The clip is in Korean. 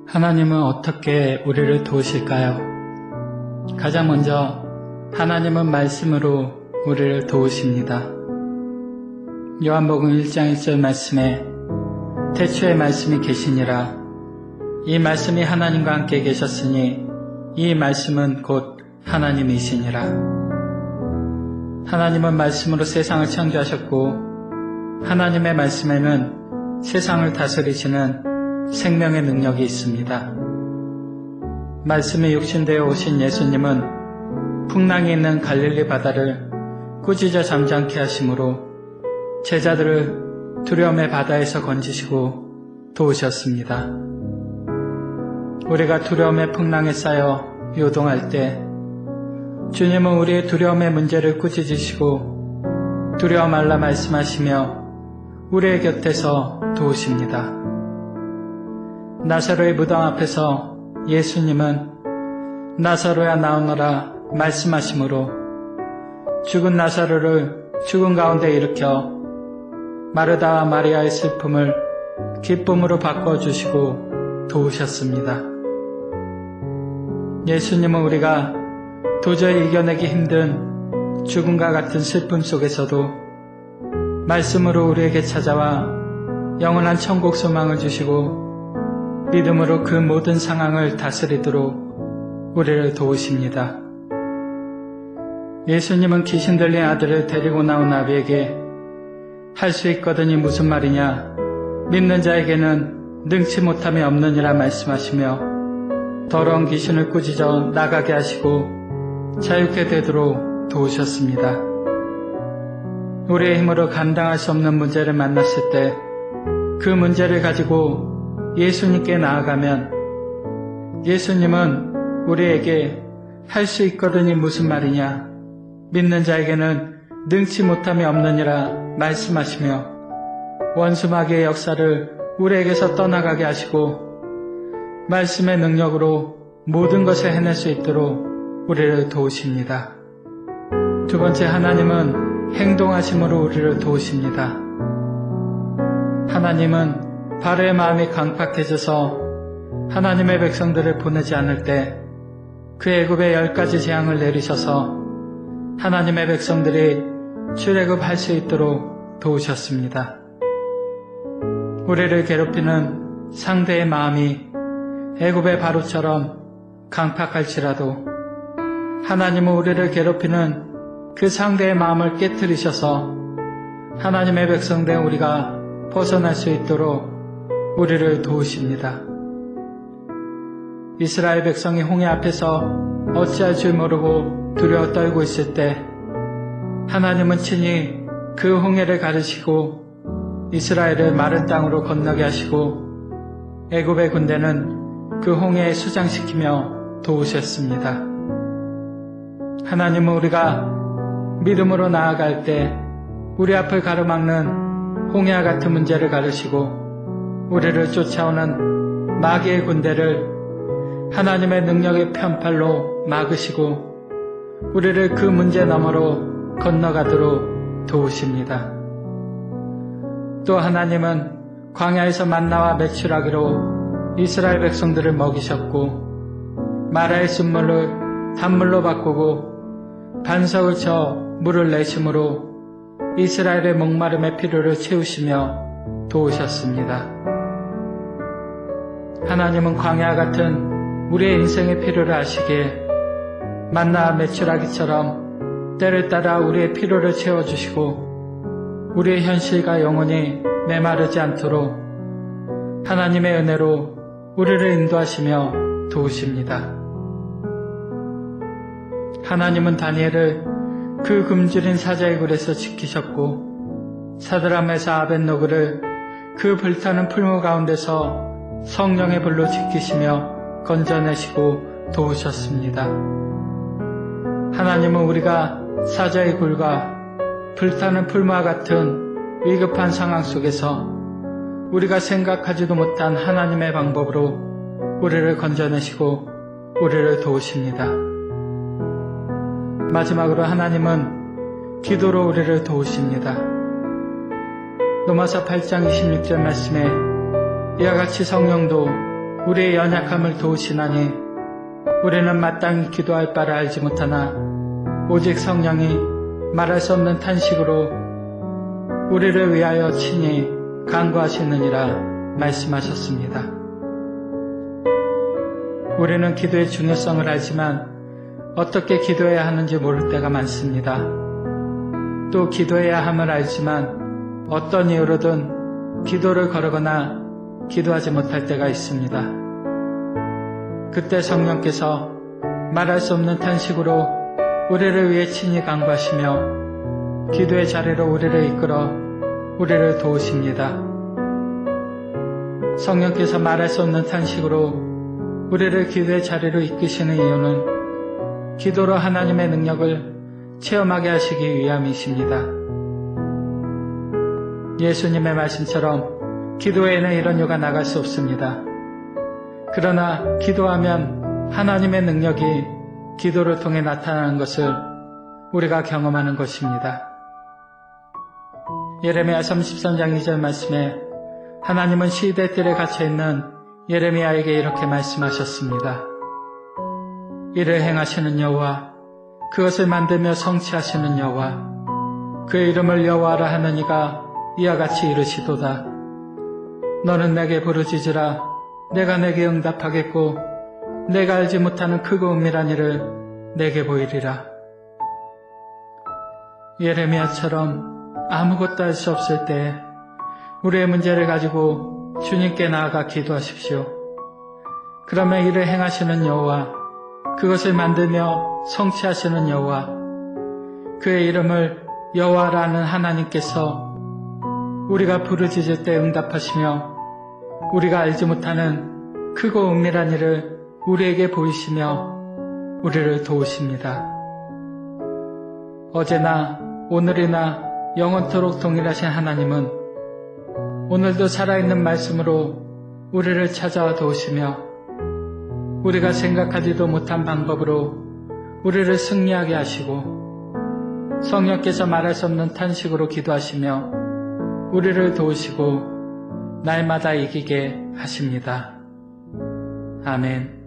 하나님은 어떻게 우리를 도우실까요? 가장 먼저 하나님은 말씀으로 우리를 도우십니다. 요한복음 1장 1절 말씀에 태초에 말씀이 계시니라. 이 말씀이 하나님과 함께 계셨으니 이 말씀은 곧 하나님이시니라. 하나님은 말씀으로 세상을 창조하셨고 하나님의 말씀에는 세상을 다스리시는 생명의 능력이 있습니다. 말씀이 육신되어 오신 예수님은 풍랑이 있는 갈릴리 바다를 꾸짖어 잠잠케 하심으로 제자들을 두려움의 바다에서 건지시고 도우셨습니다. 우리가 두려움의 풍랑에 쌓여 요동할 때 주님은 우리의 두려움의 문제를 꾸짖으시고 두려워 말라 말씀하시며 우리의 곁에서 도우십니다. 나사로의 무덤 앞에서 예수님은 나사로야 나오너라 말씀하시므로 죽은 나사로를 죽은 가운데 일으켜 마르다와 마리아의 슬픔을 기쁨으로 바꿔주시고 도우셨습니다. 예수님은 우리가 도저히 이겨내기 힘든 죽음과 같은 슬픔 속에서도 말씀으로 우리에게 찾아와 영원한 천국 소망을 주시고 믿음으로 그 모든 상황을 다스리도록 우리를 도우십니다. 예수님은 귀신 들린 아들을 데리고 나온 아비에게 할 수 있거든이 무슨 말이냐, 믿는 자에게는 능치 못함이 없느니라 말씀하시며 더러운 귀신을 꾸짖어 나가게 하시고 자유케 되도록 도우셨습니다. 우리의 힘으로 감당할 수 없는 문제를 만났을 때 그 문제를 가지고 예수님께 나아가면 예수님은 우리에게 할 수 있거든이 무슨 말이냐, 믿는 자에게는 능치 못함이 없느니라 말씀하시며 원수 마귀의 역사를 우리에게서 떠나가게 하시고 말씀의 능력으로 모든 것을 해낼 수 있도록 우리를 도우십니다. 두 번째, 하나님은 행동하심으로 우리를 도우십니다. 하나님은 바로의 마음이 강팍해져서 하나님의 백성들을 보내지 않을 때 그 애굽의 10가지 재앙을 내리셔서 하나님의 백성들이 출애굽할 수 있도록 도우셨습니다. 우리를 괴롭히는 상대의 마음이 애굽의 바로처럼 강팍할지라도 하나님은 우리를 괴롭히는 그 상대의 마음을 깨트리셔서 하나님의 백성된 우리가 벗어날 수 있도록 우리를 도우십니다. 이스라엘 백성이 홍해 앞에서 어찌할 줄 모르고 두려워 떨고 있을 때 하나님은 친히 그 홍해를 가르시고 이스라엘을 마른 땅으로 건너게 하시고 애굽의 군대는 그 홍해에 수장시키며 도우셨습니다. 하나님은 우리가 믿음으로 나아갈 때 우리 앞을 가로막는 홍해와 같은 문제를 가르시고 우리를 쫓아오는 마귀의 군대를 하나님의 능력의 편팔로 막으시고 우리를 그 문제 너머로 건너가도록 도우십니다. 또 하나님은 광야에서 만나와 메추라기로 이스라엘 백성들을 먹이셨고 마라의 숯물을 단물로 바꾸고 반석을 쳐 물을 내심으로 이스라엘의 목마름의 필요를 채우시며 도우셨습니다. 하나님은 광야 같은 우리의 인생의 필요를 아시기에 만나와 메추라기처럼 때를 따라 우리의 필요를 채워주시고 우리의 현실과 영혼이 메마르지 않도록 하나님의 은혜로 우리를 인도하시며 도우십니다. 하나님은 다니엘을 그 굶주린 사자의 굴에서 지키셨고 사드락 메사 아벳노고를 그 불타는 풀무 가운데서 성령의 불로 지키시며 건져내시고 도우셨습니다. 하나님은 우리가 사자의 굴과 불타는 풀무와 같은 위급한 상황 속에서 우리가 생각하지도 못한 하나님의 방법으로 우리를 건져내시고 우리를 도우십니다. 마지막으로 하나님은 기도로 우리를 도우십니다. 로마서 8장 26절 말씀에 이와 같이 성령도 우리의 연약함을 도우시나니 우리는 마땅히 기도할 바를 알지 못하나 오직 성령이 말할 수 없는 탄식으로 우리를 위하여 친히 간구하시느니라 말씀하셨습니다. 우리는 기도의 중요성을 알지만 어떻게 기도해야 하는지 모를 때가 많습니다. 또 기도해야 함을 알지만 어떤 이유로든 기도를 거르거나 기도하지 못할 때가 있습니다. 그때 성령께서 말할 수 없는 탄식으로 우리를 위해 친히 간구하시며 기도의 자리로 우리를 이끌어 우리를 도우십니다. 성령께서 말할 수 없는 탄식으로 우리를 기도의 자리로 이끄시는 이유는 기도로 하나님의 능력을 체험하게 하시기 위함이십니다. 예수님의 말씀처럼 기도에는 이런 이유가 나갈 수 없습니다. 그러나 기도하면 하나님의 능력이 기도를 통해 나타나는 것을 우리가 경험하는 것입니다. 예레미야 33장 2절 말씀에 하나님은 시대뜰에 갇혀있는 예레미야에게 이렇게 말씀하셨습니다. 이를 행하시는 여호와, 그것을 만들며 성취하시는 여호와, 그의 이름을 여호와라 하는 이가 이와 같이 이르시도다. 너는 내게 부르짖으라. 내가 내게 응답하겠고 내가 알지 못하는 크고 은밀한 일을 내게 보이리라. 예레미야처럼 아무것도 할 수 없을 때 우리의 문제를 가지고 주님께 나아가 기도하십시오. 그러면 이를 행하시는 여호와, 그것을 만들며 성취하시는 여호와, 그의 이름을 여호와라는 하나님께서 우리가 부르짖을 때 응답하시며 우리가 알지 못하는 크고 은밀한 일을 우리에게 보이시며 우리를 도우십니다. 어제나 오늘이나 영원토록 동일하신 하나님은 오늘도 살아있는 말씀으로 우리를 찾아와 도우시며 우리가 생각하지도 못한 방법으로 우리를 승리하게 하시고 성령께서 말할 수 없는 탄식으로 기도하시며 우리를 도우시고 날마다 이기게 하십니다. 아멘.